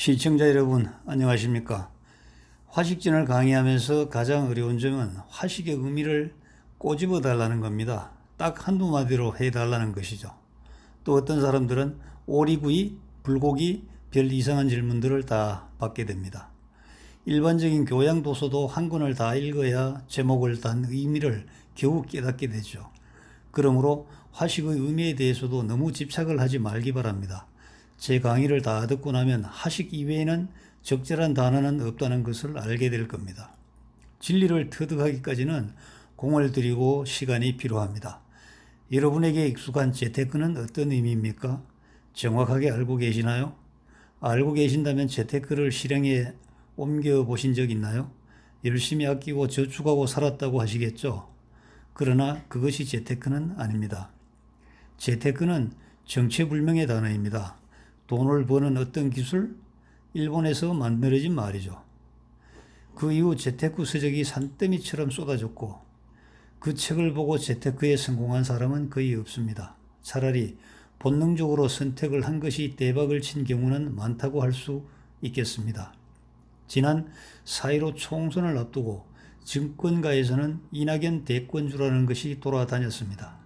시청자 여러분, 안녕하십니까? 화식전을 강의하면서 가장 어려운 점은 화식의 의미를 꼬집어 달라는 겁니다. 딱 한두 마디로 해달라는 것이죠. 또 어떤 사람들은 오리구이, 불고기, 별 이상한 질문들을 다 받게 됩니다. 일반적인 교양 도서도 한 권을 다 읽어야 제목을 단 의미를 겨우 깨닫게 되죠. 그러므로 화식의 의미에 대해서도 너무 집착을 하지 말기 바랍니다. 제 강의를 다 듣고 나면 화식 이외에는 적절한 단어는 없다는 것을 알게 될 겁니다. 진리를 터득하기까지는 공을 들이고 시간이 필요합니다. 여러분에게 익숙한 재테크는 어떤 의미입니까? 정확하게 알고 계시나요? 알고 계신다면 재테크를 실행에 옮겨 보신 적 있나요? 열심히 아끼고 저축하고 살았다고 하시겠죠? 그러나 그것이 재테크는 아닙니다. 재테크는 정체불명의 단어입니다. 돈을 버는 어떤 기술? 일본에서 만들어진 말이죠. 그 이후 재테크 서적이 산더미처럼 쏟아졌고 그 책을 보고 재테크에 성공한 사람은 거의 없습니다. 차라리 본능적으로 선택을 한 것이 대박을 친 경우는 많다고 할 수 있겠습니다. 지난 4.15 총선을 앞두고 증권가에서는 이낙연 대권주라는 것이 돌아다녔습니다.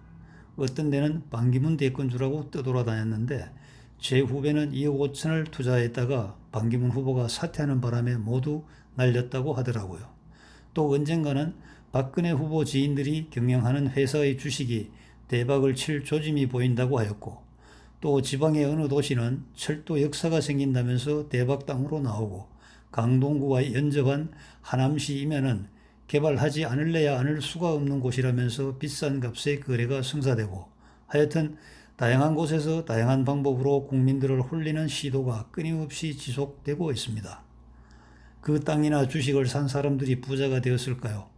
어떤 데는 반기문 대권주라고 떠돌아다녔는데 제 후배는 2억 5천을 투자했다가 반기문 후보가 사퇴하는 바람에 모두 날렸다고 하더라고요. 또 언젠가는 박근혜 후보 지인들이 경영하는 회사의 주식이 대박을 칠 조짐이 보인다고 하였고, 또 지방의 어느 도시는 철도 역사가 생긴다면서 대박당으로 나오고, 강동구와 연접한 하남시이면은 개발하지 않을래야 않을 수가 없는 곳이라면서 비싼 값에 거래가 성사되고, 하여튼 다양한 곳에서 다양한 방법으로 국민들을 홀리는 시도가 끊임없이 지속되고 있습니다. 그 땅이나 주식을 산 사람들이 부자가 되었을까요?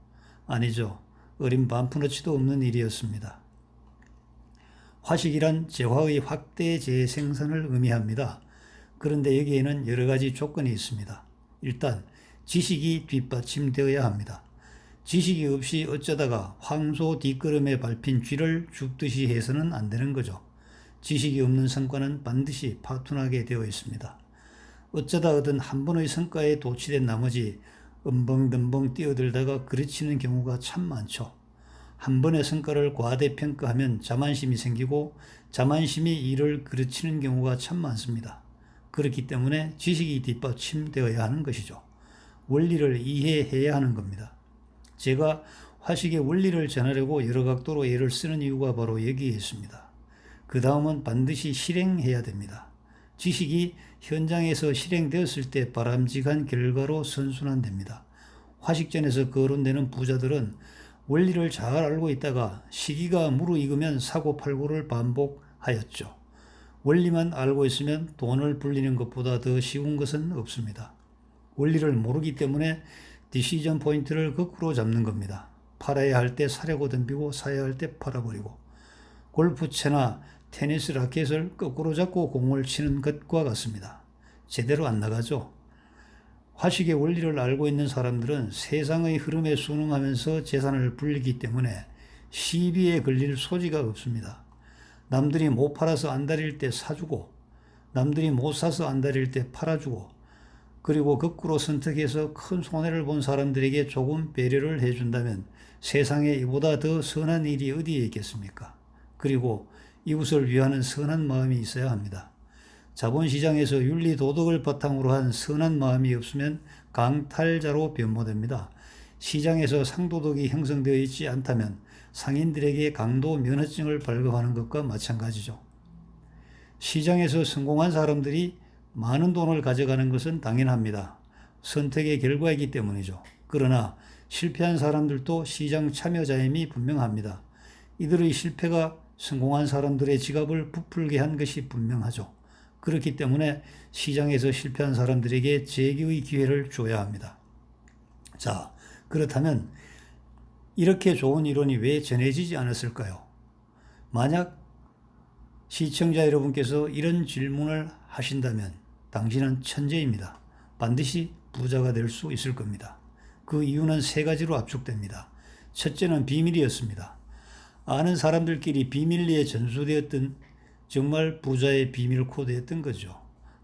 아니죠. 어린 반푼어치도 없는 일이었습니다. 화식이란 재화의 확대 재생산을 의미합니다. 그런데 여기에는 여러 가지 조건이 있습니다. 일단 지식이 뒷받침되어야 합니다. 지식이 없이 어쩌다가 황소 뒷걸음에 밟힌 쥐를 줍듯이 해서는 안 되는 거죠. 지식이 없는 성과는 반드시 파탄나게 되어 있습니다. 어쩌다 얻은 한 번의 성과에 도취된 나머지 엄벙덤벙 뛰어들다가 그르치는 경우가 참 많죠. 한 번의 성과를 과대평가하면 자만심이 생기고 자만심이 이를 그르치는 경우가 참 많습니다. 그렇기 때문에 지식이 뒷받침되어야 하는 것이죠. 원리를 이해해야 하는 겁니다. 제가 화식의 원리를 전하려고 여러 각도로 예를 쓰는 이유가 바로 여기에 있습니다. 그 다음은 반드시 실행해야 됩니다. 지식이 현장에서 실행되었을 때 바람직한 결과로 선순환됩니다. 화식전에서 거론되는 부자들은 원리를 잘 알고 있다가 시기가 무르익으면 사고팔고를 반복하였죠. 원리만 알고 있으면 돈을 불리는 것보다 더 쉬운 것은 없습니다. 원리를 모르기 때문에 디시전 포인트를 거꾸로 잡는 겁니다. 팔아야 할 때 사려고 덤비고 사야 할 때 팔아버리고, 골프채나 테니스 라켓을 거꾸로 잡고 공을 치는 것과 같습니다. 제대로 안 나가죠. 화식의 원리를 알고 있는 사람들은 세상의 흐름에 순응하면서 재산을 불리기 때문에 시비에 걸릴 소지가 없습니다. 남들이 못 팔아서 안달일 때 사주고, 남들이 못 사서 안달일 때 팔아주고, 그리고 거꾸로 선택해서 큰 손해를 본 사람들에게 조금 배려를 해준다면 세상에 이보다 더 선한 일이 어디에 있겠습니까? 그리고 이웃을 위하는 선한 마음이 있어야 합니다. 자본시장에서 윤리 도덕을 바탕으로 한 선한 마음이 없으면 강탈자로 변모됩니다. 시장에서 상도덕이 형성되어 있지 않다면 상인들에게 강도 면허증을 발급하는 것과 마찬가지죠. 시장에서 성공한 사람들이 많은 돈을 가져가는 것은 당연합니다. 선택의 결과이기 때문이죠. 그러나 실패한 사람들도 시장 참여자임이 분명합니다. 이들의 실패가 성공한 사람들의 지갑을 부풀게 한 것이 분명하죠. 그렇기 때문에 시장에서 실패한 사람들에게 재기의 기회를 줘야 합니다. 자, 그렇다면 이렇게 좋은 이론이 왜 전해지지 않았을까요? 만약 시청자 여러분께서 이런 질문을 하신다면 당신은 천재입니다. 반드시 부자가 될 수 있을 겁니다. 그 이유는 세 가지로 압축됩니다. 첫째는 비밀이었습니다. 아는 사람들끼리 비밀리에 전수되었던 정말 부자의 비밀 코드였던 거죠.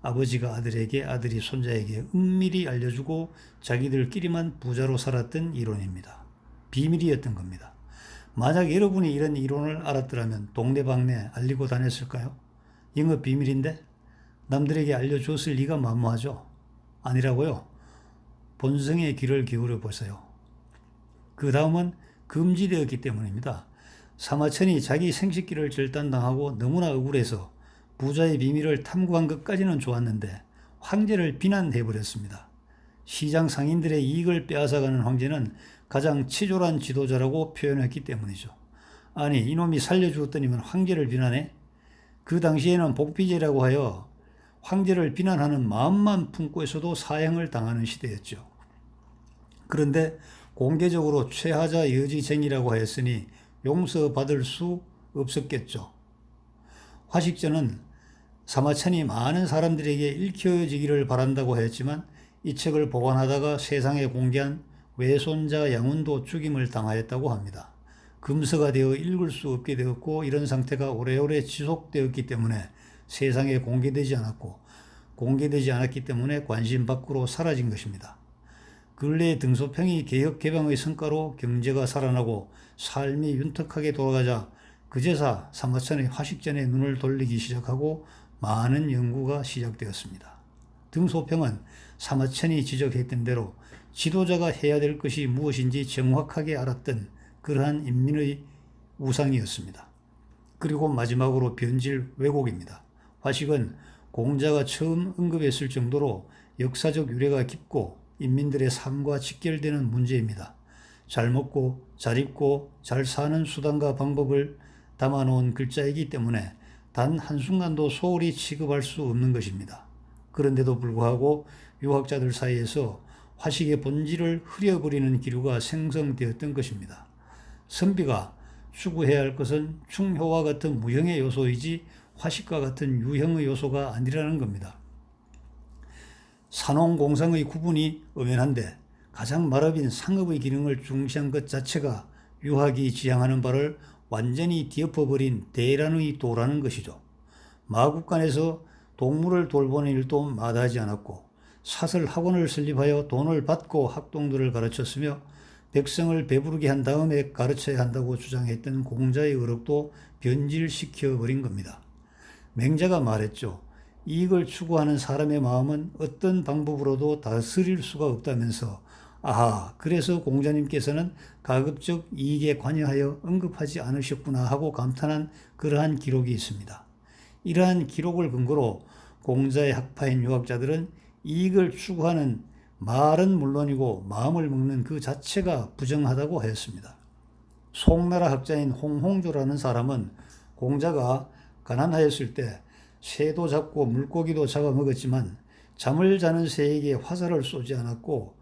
아버지가 아들에게, 아들이 손자에게 은밀히 알려주고 자기들끼리만 부자로 살았던 이론입니다. 비밀이었던 겁니다. 만약 여러분이 이런 이론을 알았더라면 동네방네 알리고 다녔을까요? 영업 비밀인데 남들에게 알려줬을 리가 만무하죠. 아니라고요. 본성의 귀를 기울여 보세요. 그 다음은 금지되었기 때문입니다. 사마천이 자기 생식기를 절단당하고 너무나 억울해서 부자의 비밀을 탐구한 것까지는 좋았는데 황제를 비난해버렸습니다. 시장 상인들의 이익을 빼앗아가는 황제는 가장 치졸한 지도자라고 표현했기 때문이죠. 아니, 이놈이 살려주었더니만 황제를 비난해? 그 당시에는 복비제라고 하여 황제를 비난하는 마음만 품고 있어도 사형을 당하는 시대였죠. 그런데 공개적으로 최하자 여지쟁이라고 하였으니 용서받을 수 없었겠죠. 화식전은 사마천이 많은 사람들에게 읽혀지기를 바란다고 했지만 이 책을 보관하다가 세상에 공개한 외손자 양훈도 죽임을 당하였다고 합니다. 금서가 되어 읽을 수 없게 되었고 이런 상태가 오래오래 지속되었기 때문에 세상에 공개되지 않았기 때문에 관심 밖으로 사라진 것입니다. 근래 등소평이 개혁 개방의 성과로 경제가 살아나고 삶이 윤택하게 돌아가자 그제서 사마천의 화식전에 눈을 돌리기 시작하고 많은 연구가 시작되었습니다. 등소평은 사마천이 지적했던 대로 지도자가 해야 될 것이 무엇인지 정확하게 알았던 그러한 인민의 우상이었습니다. 그리고 마지막으로 변질 왜곡입니다. 화식은 공자가 처음 언급했을 정도로 역사적 유래가 깊고 인민들의 삶과 직결되는 문제입니다. 잘 먹고 잘 입고 잘 사는 수단과 방법을 담아놓은 글자이기 때문에 단 한순간도 소홀히 취급할 수 없는 것입니다. 그런데도 불구하고 유학자들 사이에서 화식의 본질을 흐려버리는 기류가 생성되었던 것입니다. 선비가 추구해야 할 것은 충효와 같은 무형의 요소이지 화식과 같은 유형의 요소가 아니라는 겁니다. 산업공상의 구분이 엄연한데 가장 말업인 상업의 기능을 중시한 것 자체가 유학이 지향하는 바를 완전히 뒤엎어버린 대란의 도라는 것이죠. 마국간에서 동물을 돌보는 일도 마다하지 않았고 사설 학원을 설립하여 돈을 받고 학동들을 가르쳤으며 백성을 배부르게 한 다음에 가르쳐야 한다고 주장했던 공자의 어록도 변질시켜버린 겁니다. 맹자가 말했죠. 이익을 추구하는 사람의 마음은 어떤 방법으로도 다스릴 수가 없다면서 아하, 그래서 공자님께서는 가급적 이익에 관여하여 언급하지 않으셨구나 하고 감탄한 그러한 기록이 있습니다. 이러한 기록을 근거로 공자의 학파인 유학자들은 이익을 추구하는 말은 물론이고 마음을 먹는 그 자체가 부정하다고 하였습니다. 송나라 학자인 홍홍조라는 사람은 공자가 가난하였을 때 새도 잡고 물고기도 잡아먹었지만 잠을 자는 새에게 화살을 쏘지 않았고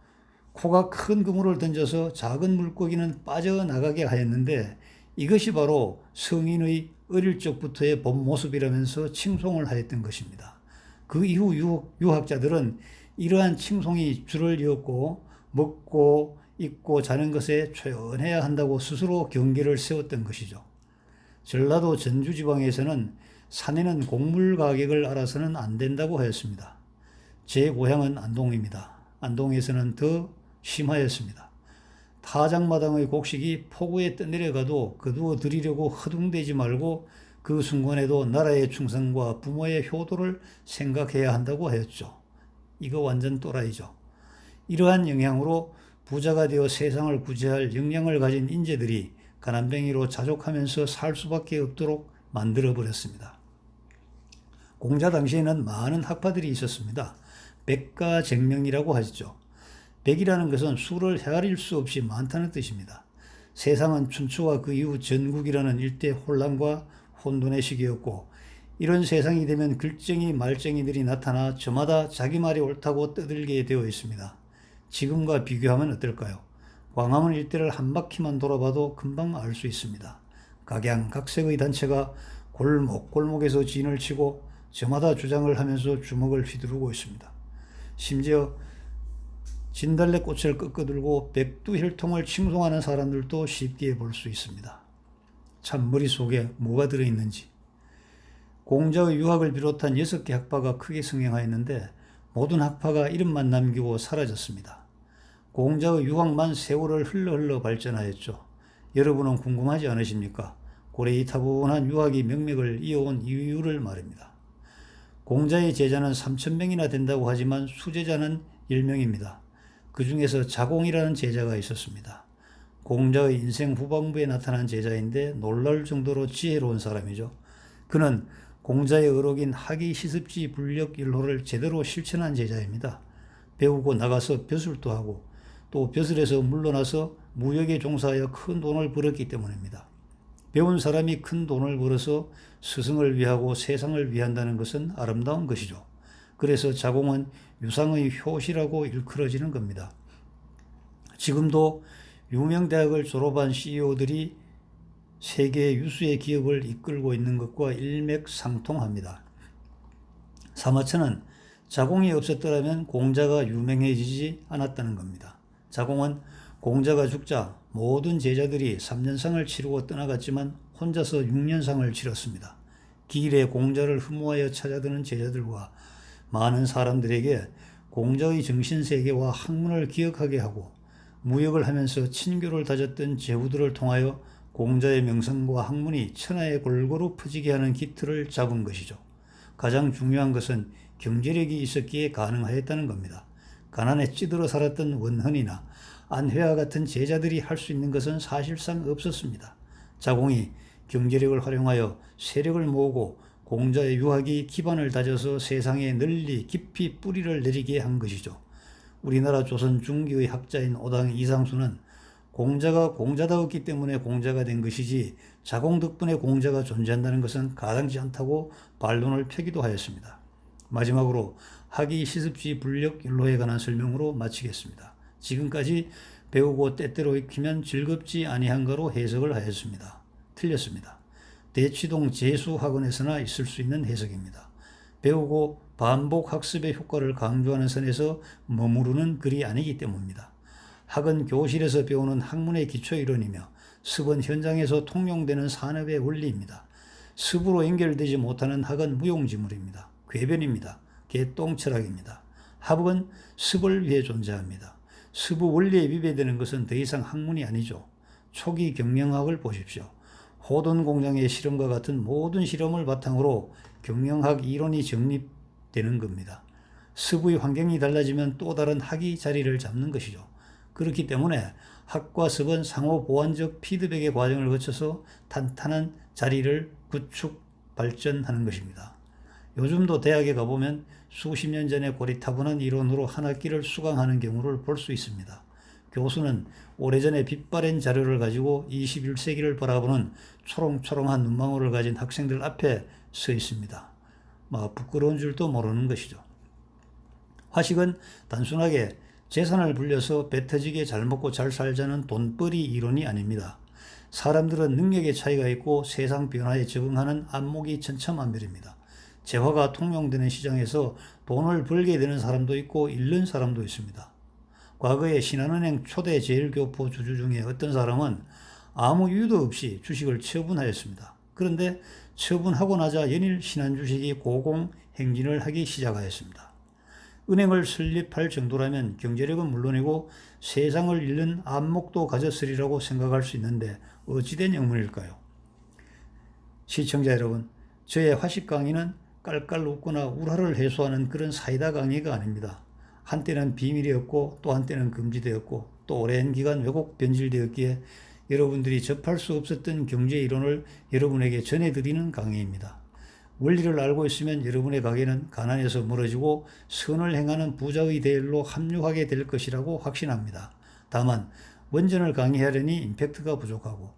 코가 큰 그물을 던져서 작은 물고기는 빠져나가게 하였는데 이것이 바로 성인의 어릴 적부터의 본 모습이라면서 칭송을 하였던 것입니다. 그 이후 유학자들은 이러한 칭송이 줄을 이었고 먹고 입고 자는 것에 초연해야 한다고 스스로 경계를 세웠던 것이죠. 전라도 전주지방에서는 사내는 곡물 가격을 알아서는 안 된다고 하였습니다. 제 고향은 안동입니다. 안동에서는 더 심하였습니다. 타작마당의 곡식이 폭우에 떠내려가도 거두어 드리려고 허둥대지 말고 그 순간에도 나라의 충성과 부모의 효도를 생각해야 한다고 하였죠. 이거 완전 또라이죠. 이러한 영향으로 부자가 되어 세상을 구제할 역량을 가진 인재들이 가난뱅이로 자족하면서 살 수밖에 없도록 만들어버렸습니다. 공자 당시에는 많은 학파들이 있었습니다. 백가쟁명이라고 하죠. 백이라는 것은 수를 헤아릴 수 없이 많다는 뜻입니다. 세상은 춘추와 그 이후 전국이라는 일대 혼란과 혼돈의 시기였고 이런 세상이 되면 글쟁이 말쟁이들이 나타나 저마다 자기 말이 옳다고 떠들게 되어 있습니다. 지금과 비교하면 어떨까요? 광화문 일대를 한 바퀴만 돌아봐도 금방 알 수 있습니다. 각양각색의 단체가 골목골목에서 진을 치고 저마다 주장을 하면서 주먹을 휘두르고 있습니다. 심지어 진달래꽃을 꺾어들고 백두혈통을 칭송하는 사람들도 쉽게 볼 수 있습니다. 참 머릿속에 뭐가 들어있는지. 공자의 유학을 비롯한 6개 학파가 크게 성행하였는데 모든 학파가 이름만 남기고 사라졌습니다. 공자의 유학만 세월을 흘러 발전하였죠. 여러분은 궁금하지 않으십니까? 고래이 타분한 유학이 명맥을 이어온 이유를 말입니다. 공자의 제자는 3,000명이나 된다고 하지만 수제자는 10명입니다. 그 중에서 자공이라는 제자가 있었습니다. 공자의 인생 후반부에 나타난 제자인데 놀라울 정도로 지혜로운 사람이죠. 그는 공자의 어록인 학이 시습지 불력 일호를 제대로 실천한 제자입니다. 배우고 나가서 벼슬도 하고 또 벼슬에서 물러나서 무역에 종사하여 큰 돈을 벌었기 때문입니다. 배운 사람이 큰 돈을 벌어서 스승을 위하고 세상을 위한다는 것은 아름다운 것이죠. 그래서 자공은 유상의 효시라고 일컬어지는 겁니다. 지금도 유명 대학을 졸업한 CEO들이 세계 유수의 기업을 이끌고 있는 것과 일맥상통합니다. 사마천은 자공이 없었더라면 공자가 유명해지지 않았다는 겁니다. 자공은 공자가 죽자 모든 제자들이 3년상을 치르고 떠나갔지만 혼자서 6년상을 치렀습니다. 길에 공자를 흠모하여 찾아드는 제자들과 많은 사람들에게 공자의 정신세계와 학문을 기억하게 하고 무역을 하면서 친교를 다졌던 제후들을 통하여 공자의 명성과 학문이 천하에 골고루 퍼지게 하는 기틀을 잡은 것이죠. 가장 중요한 것은 경제력이 있었기에 가능하였다는 겁니다. 가난에 찌들어 살았던 원헌이나 안회와 같은 제자들이 할 수 있는 것은 사실상 없었습니다. 자공이 경제력을 활용하여 세력을 모으고 공자의 유학이 기반을 다져서 세상에 널리 깊이 뿌리를 내리게 한 것이죠. 우리나라 조선 중기의 학자인 오당 이상수는 공자가 공자다웠기 때문에 공자가 된 것이지 자공 덕분에 공자가 존재한다는 것은 가당치 않다고 반론을 펴기도 하였습니다. 마지막으로 학이 시습지 불력 율로에 관한 설명으로 마치겠습니다. 지금까지 배우고 때때로 익히면 즐겁지 아니한가로 해석을 하였습니다. 틀렸습니다. 대치동 재수학원에서나 있을 수 있는 해석입니다. 배우고 반복 학습의 효과를 강조하는 선에서 머무르는 글이 아니기 때문입니다. 학은 교실에서 배우는 학문의 기초이론이며 습은 현장에서 통용되는 산업의 원리입니다. 습으로 연결되지 못하는 학은 무용지물입니다. 궤변입니다. 개똥철학입니다. 학은 습을 위해 존재합니다. 습의 원리에 위배되는 것은 더 이상 학문이 아니죠. 초기 경영학을 보십시오. 호돈 공장의 실험과 같은 모든 실험을 바탕으로 경영학 이론이 정립되는 겁니다. 습의 환경이 달라지면 또 다른 학이 자리를 잡는 것이죠. 그렇기 때문에 학과 습은 상호 보완적 피드백의 과정을 거쳐서 탄탄한 자리를 구축, 발전하는 것입니다. 요즘도 대학에 가보면 수십 년 전에 고리타분한 이론으로 한 학기를 수강하는 경우를 볼 수 있습니다. 교수는 오래전에 빛바랜 자료를 가지고 21세기를 바라보는 초롱초롱한 눈망울을 가진 학생들 앞에 서 있습니다. 부끄러운 줄도 모르는 것이죠. 화식은 단순하게 재산을 불려서 배 터지게 잘 먹고 잘 살자는 돈벌이 이론이 아닙니다. 사람들은 능력의 차이가 있고 세상 변화에 적응하는 안목이 천차만별입니다. 재화가 통용되는 시장에서 돈을 벌게 되는 사람도 있고 잃는 사람도 있습니다. 과거에 신한은행 초대 제일교포 주주 중에 어떤 사람은 아무 이유도 없이 주식을 처분하였습니다. 그런데 처분하고 나자 연일 신한주식이 고공행진을 하기 시작하였습니다. 은행을 설립할 정도라면 경제력은 물론이고 세상을 잃는 안목도 가졌으리라고 생각할 수 있는데 어찌된 영문일까요? 시청자 여러분, 저의 화식 강의는 깔깔 웃거나 울화를 해소하는 그런 사이다 강의가 아닙니다. 한때는 비밀이었고 또 한때는 금지되었고 또 오랜 기간 왜곡 변질되었기에 여러분들이 접할 수 없었던 경제 이론을 여러분에게 전해드리는 강의입니다. 원리를 알고 있으면 여러분의 가게는 가난에서 멀어지고 선을 행하는 부자의 대열로 합류하게 될 것이라고 확신합니다. 다만 원전을 강의하려니 임팩트가 부족하고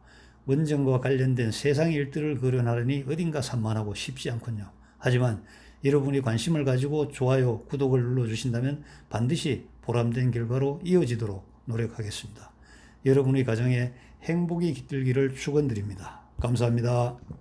원전과 관련된 세상 일들을 거론하려니 어딘가 산만하고 쉽지 않군요. 하지만 여러분이 관심을 가지고 좋아요, 구독을 눌러주신다면 반드시 보람된 결과로 이어지도록 노력하겠습니다. 여러분의 가정에 행복이 깃들기를 축원드립니다. 감사합니다.